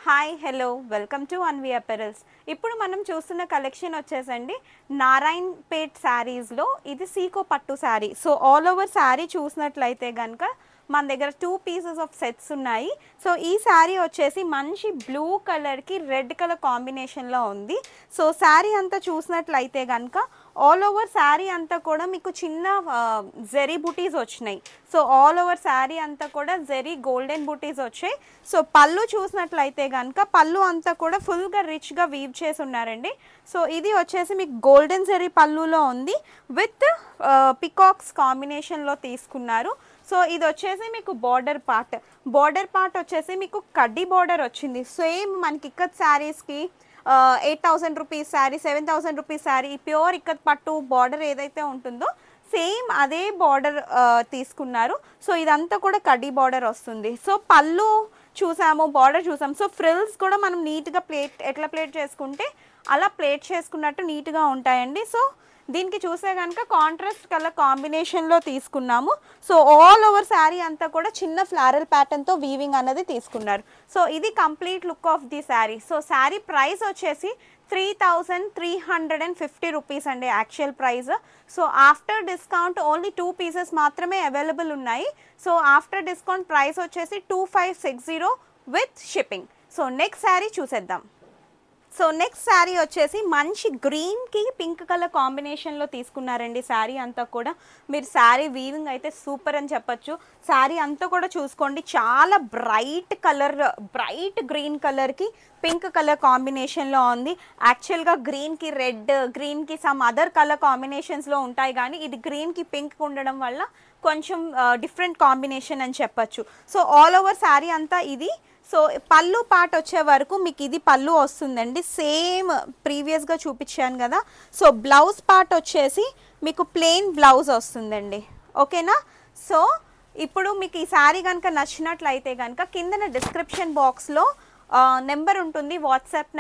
Hi hello welcome to Anvi apparels. ఇప్పుడు మనం చూస్తున్న కలెక్షన్ వచ్చేసండి నారాయణ్ పేట్ శారీస్లో ఇది సీకో పట్టు sari. So all over sari చూసినట్లయితే కనుక మన దగ్గర 2 పీసెస్ ఆఫ్ సెట్స్ ఉన్నాయి. సో ఈ శారీ వచ్చేసి మంచి బ్లూ కలర్కి రెడ్ కలర్ కాంబినేషన్లో ఉంది. సో శారీ అంతా చూసినట్లయితే కనుక ఆల్ ఓవర్ శారీ అంతా కూడా మీకు చిన్న జెరీ బుటీస్ వచ్చినాయి. సో ఆల్ ఓవర్ శారీ అంతా కూడా జెరీ గోల్డెన్ బుటీస్ వచ్చాయి. సో పళ్ళు చూసినట్లయితే కనుక పళ్ళు అంతా కూడా ఫుల్గా రిచ్గా వీవ్ చేసి ఉన్నారండి. సో ఇది వచ్చేసి మీకు గోల్డెన్ జెరీ పళ్ళులో ఉంది విత్ పికాక్స్ కాంబినేషన్లో తీసుకున్నారు. సో ఇది వచ్చేసి మీకు బార్డర్ పార్ట్ వచ్చేసి మీకు కడ్డీ బార్డర్ వచ్చింది. సేమ్ మనకి ఇక్కత్ శారీస్కి 8,000 rupees sari, 7,000 rupees sari pure ikat పట్టు బార్డర్ ఏదైతే ఉంటుందో సేమ్ అదే బార్డర్ తీసుకున్నారు. సో ఇదంతా కూడా కడ్డీ బార్డర్ వస్తుంది. సో పళ్ళు చూసాము, బార్డర్ చూసాము. సో ఫ్రిల్స్ కూడా మనం నీట్గా ఎట్లా ప్లేట్ చేసుకుంటే అలా ప్లేట్ చేసుకున్నట్టు నీట్గా ఉంటాయండి. సో దీనికి చూసే కనుక కాంట్రాస్ట్ కలర్ కాంబినేషన్లో తీసుకున్నాము. సో ఆల్ ఓవర్ శారీ అంతా కూడా చిన్న ఫ్లారల్ ప్యాటర్న్తో వీవింగ్ అన్నది తీసుకున్నారు. సో ఇది complete look of the sari. So sari price వచ్చేసి 3,350 రూపీస్ అండి actual price. So after discount only 2 pieces మాత్రమే అవైలబుల్ ఉన్నాయి. సో ఆఫ్టర్ డిస్కౌంట్ ప్రైస్ వచ్చేసి 2,560 with shipping. So next sari చూసేద్దాం. సో నెక్స్ట్ శారీ వచ్చేసి మంచి గ్రీన్కి పింక్ కలర్ కాంబినేషన్లో తీసుకున్నారండి. శారీ అంతా కూడా మీరు శారీ వీవింగ్ అయితే సూపర్ అని చెప్పచ్చు. శారీ అంతా కూడా చూసుకోండి, చాలా బ్రైట్ గ్రీన్ కలర్కి పింక్ కలర్ కాంబినేషన్లో ఉంది. యాక్చువల్గా గ్రీన్కి రెడ్, గ్రీన్కి సమ్ అదర్ కలర్ కాంబినేషన్స్లో ఉంటాయి, కానీ ఇది గ్రీన్కి పింక్ ఉండడం వల్ల కొంచెం డిఫరెంట్ కాంబినేషన్ అని చెప్పచ్చు. సో ఆల్ ఓవర్ శారీ అంతా ఇది. సో పళ్ళు పార్ట్ వచ్చే వరకు మీకు ఇది పళ్ళు వస్తుందండి, సేమ్ ప్రీవియస్గా చూపించాను కదా. సో బ్లౌజ్ పార్ట్ వచ్చేసి మీకు ప్లెయిన్ బ్లౌజ్ వస్తుందండి, ఓకేనా. సో ఇప్పుడు మీకు ఈ శారీ కనుక నచ్చినట్లయితే కనుక కిందన డిస్క్రిప్షన్ బాక్స్లో నెంబర్ ఉంటుంది, వాట్సాప్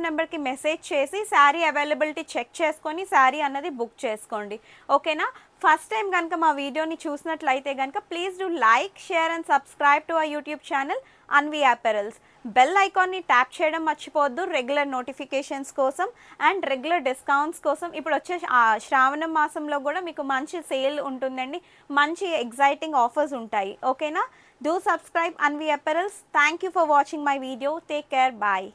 నెంబర్కి మెసేజ్ చేసి శారీ అవైలబిలిటీ చెక్ చేసుకొని శారీ అన్నది బుక్ చేసుకోండి, ఓకేనా. ఫస్ట్ టైం కనుక మా వీడియోని చూసినట్లయితే కనుక please do like, share and subscribe to our YouTube channel Anvi apparels. Bell ఐకాన్ని ట్యాప్ చేయడం మర్చిపోవద్దు రెగ్యులర్ నోటిఫికేషన్స్ కోసం అండ్ రెగ్యులర్ డిస్కౌంట్స్ కోసం. ఇప్పుడు వచ్చే శ్రావణ మాసంలో కూడా మీకు మంచి సేల్ ఉంటుందండి, మంచి ఎగ్జైటింగ్ ఆఫర్స్ ఉంటాయి, ఓకేనా. Do subscribe Anvi Apparels. Thank you for watching my video. Take care. Bye.